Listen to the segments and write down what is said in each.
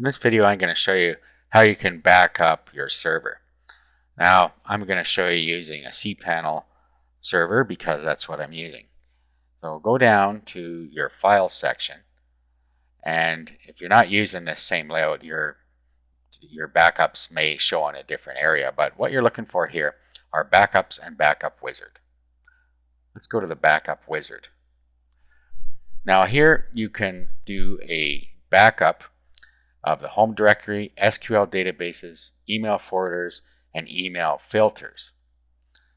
In this video, I'm going to show you how you can back up your server. Now, I'm going to show you using a cPanel server because that's what I'm using. So go down to your file section, and if you're not using this same layout, your backups may show in a different area, but what you're looking for here are backups and backup wizard. Let's go to the backup wizard. Now here you can do a backup of the home directory, SQL databases, email forwarders, and email filters.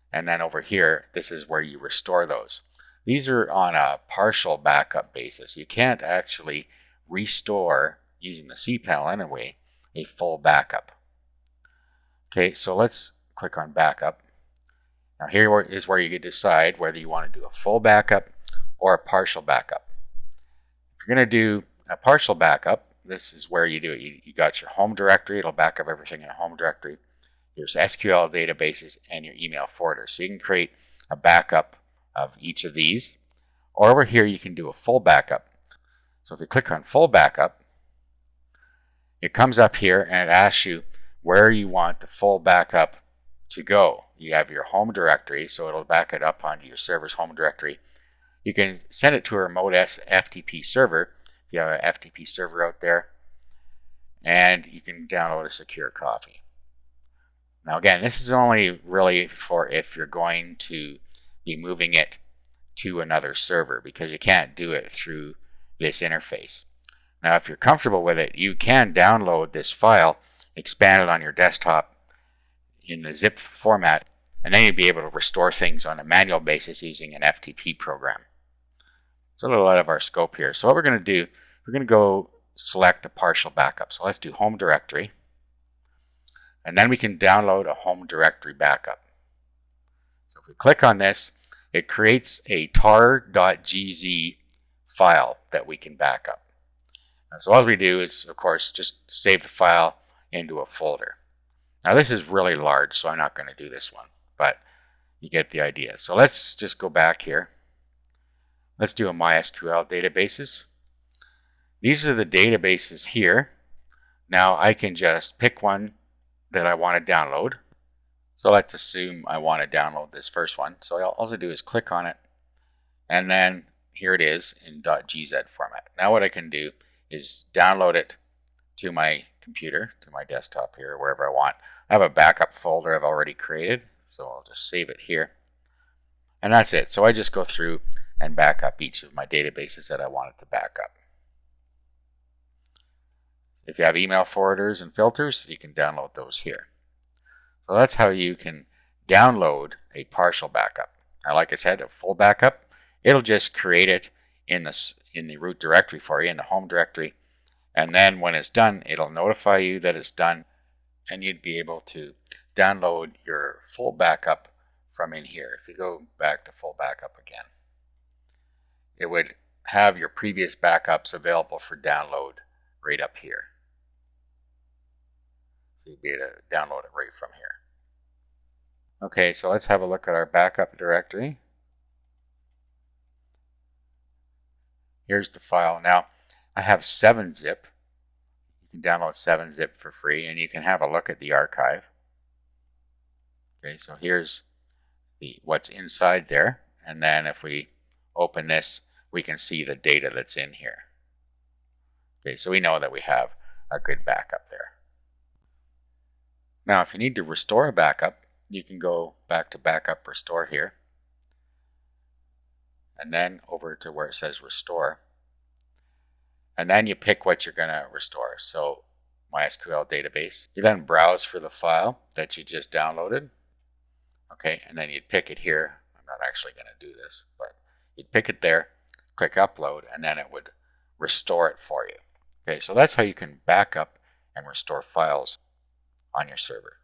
And then over here, this is where you restore those. These are on a partial backup basis. You can't actually restore, using the cPanel anyway, a full backup. Okay, so let's click on backup. Now here is where you can decide whether you want to do a full backup or a partial backup. If you're going to do a partial backup, this is where you do it. You got your home directory. It'll back up everything in the home directory. There's SQL databases and your email forwarder. So you can create a backup of each of these. Or over here, you can do a full backup. So if you click on full backup, it comes up here and it asks you where you want the full backup to go. You have your home directory, so it'll back it up onto your server's home directory. You can send it to a remote FTP server. You have an FTP server out there, and you can download a secure copy. Now again, this is only really for if you're going to be moving it to another server, because you can't do it through this interface. Now if you're comfortable with it, you can download this file, expand it on your desktop in the zip format, and then you'll be able to restore things on a manual basis using an FTP program. It's a little out of our scope here. So what we're going to do, we're going to go select a partial backup. So let's do home directory. And then we can download a home directory backup. So if we click on this, it creates a tar.gz file that we can back up. And so all we do is, of course, just save the file into a folder. Now this is really large, so I'm not going to do this one, but you get the idea. So let's just go back here. Let's do a MySQL databases. These are the databases here. Now I can just pick one that I want to download. So let's assume I want to download this first one. So all I'll do is click on it, and then here it is in .gz format. Now what I can do is download it to my computer, to my desktop here, wherever I want. I have a backup folder I've already created, so I'll just save it here. And that's it. So I just go through and back up each of my databases that I wanted to back up. If you have email forwarders and filters, you can download those here. So that's how you can download a partial backup. Now, like I said, a full backup, it'll just create it in the root directory for you, in the home directory. And then when it's done, it'll notify you that it's done, and you'd be able to download your full backup from in here. If you go back to full backup again, it would have your previous backups available for download right up here. So you'd be able to download it right from here. Okay, so let's have a look at our backup directory. Here's the file. Now, I have 7-zip. You can download 7-zip for free, and you can have a look at the archive. Okay, so here's what's inside there, and then if we open this, we can see the data that's in here. Okay, so we know that we have a good backup there. Now, if you need to restore a backup, you can go back to Backup Restore here, and then over to where it says Restore. And then you pick what you're going to restore. So MySQL database. You then browse for the file that you just downloaded. Okay, and then you'd pick it here. I'm not actually going to do this, but you'd pick it there, click Upload, and then it would restore it for you. Okay, so that's how you can back up and restore files on your server.